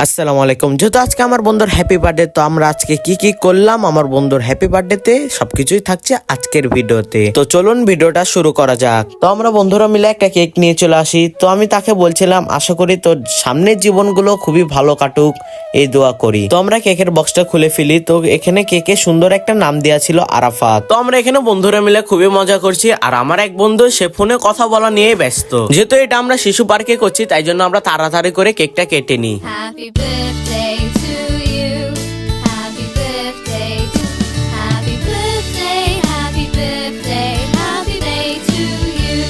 আসসালামু আলাইকুম। যেহেতু আজকে আমার বন্ধুর হ্যাপি বার্থডে, তো আমরা আজকে কি কি করলাম আমার বন্ধুর হ্যাপি বার্থডেতে সবকিছুই থাকছে আজকের ভিডিওতে। তো চলুন ভিডিওটা শুরু করা যাক। তো আমরা বন্ধুরা মিলে একটা কেক নিয়ে চলে আসি। তো আমি তাকে বলছিলাম আশা করি তোর সামনের জীবনগুলো খুবই ভালো কাটুক, এই দোয়া করি। তো আমরা কেকের বক্সটা খুলে ফেলি। তো এখানে কেকে সুন্দর একটা নাম দেওয়া ছিল আরাফাত। তো আমরা এখানে বন্ধুরা মিলে খুবই মজা করছি। আর আমার এক বন্ধু সে ফোনে কথা বলা নিয়ে ব্যস্ত। যেহেতু এটা আমরা শিশু পার্কে করছি, তাই জন্য আমরা তাড়াতাড়ি করে কেকটা কেটে নিই। Happy birthday to you. Happy birthday to Happy birthday, happy birthday, happy day to you.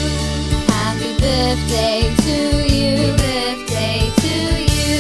Happy birthday to you. Birthday to you.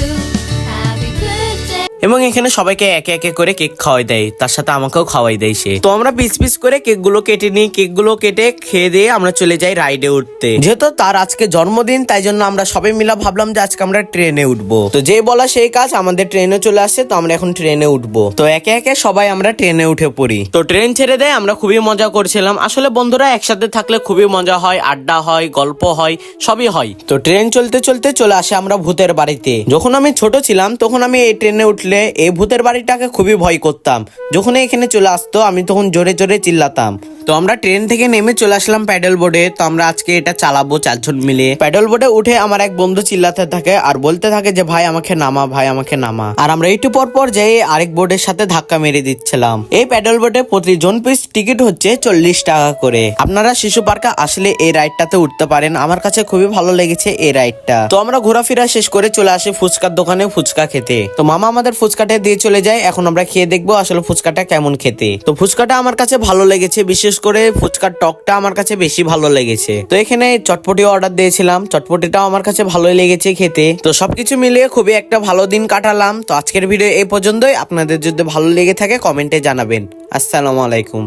Happy birthday. এবং এখানে সবাইকে একে একে করে কেক খাওয়াই দেয়, তার সাথে আমাকেও খাওয়াই দেয় সে। তো আমরা পিস পিস করে কেক গুলো কেটে নিই। কেক গুলো কেটে খেয়ে দিয়ে আমরা চলে যাই রাইডে উঠতে। যেহেতু তার আজকে জন্মদিন, তাই জন্য আমরা সবাই মিলে ভাবলাম যে আজকে আমরা ট্রেনে উঠবো। তো যে বলা সেই কাজ, আমাদের ট্রেনে চলে আসছে। তো আমরা এখন ট্রেনে উঠবো। তো একে একে সবাই আমরা ট্রেনে উঠে পড়ি। তো ট্রেন ছেড়ে দেয়, আমরা খুবই মজা করছিলাম। আসলে বন্ধুরা একসাথে থাকলে খুবই মজা হয়, আড্ডা হয়, গল্প হয়, সবই হয়। তো ট্রেন চলতে চলতে চলে আসে আমরা ভূতের বাড়িতে। যখন আমি ছোট ছিলাম তখন আমি এই ট্রেনে উঠলে এই ভূতের বাড়িটাকে খুবই ভয় করতাম। যখন এখানে চলে আসতো আমি তখন জোরে জোরে চিল্লাতাম। তো আমরা ট্রেন থেকে নেমে চলে আসলাম প্যাডেল বোর্ডে। তো আমরা আজকে এটা চালাবো 4 জন মিলে। প্যাডেল বোর্ডে উঠে আমার এক বন্ধু চিল্লাতে থাকে আর বলতে থাকে যে ভাই আমাকে নামা, ভাই আমাকে নামা। আর আমরা একটু পর পর যেয়ে আরেক বোর্ডের সাথে ধাক্কা মেরে দিচ্ছিলাম। এই প্যাডেল বোর্ডে প্রতিজন পিস টিকিট হচ্ছে 40 টাকা করে। আপনারা শিশু পার্কে আসলে এই রাইডটাতে উঠতে পারেন। আমার কাছে খুবই ভালো লেগেছে এই রাইডটা। তো আমরা ঘোরাফেরা শেষ করে চলে আসি ফুচকার দোকানে ফুচকা খেতে। তো মামা আমাদের ফুচকাটা দিয়ে চলে যায়। এখন আমরা খেয়ে দেখবো আসলে ফুচকাটা কেমন খেতে। তো ফুচকাটা আমার কাছে ভালো লেগেছে, বিশেষ করে ফুচকার টকটা আমার কাছে বেশি ভালো লেগেছে। তো এখানে চটপটি অর্ডার দিয়েছিলাম, চটপটিটাও আমার কাছে ভালোই লেগেছে খেতে। তো সবকিছু মিলিয়ে খুবই একটা ভালো দিন কাটালাম। তো আজকের ভিডিও এই পর্যন্তই। আপনাদের যদি ভালো লেগে থাকে কমেন্টে জানাবেন। আসসালামু আলাইকুম।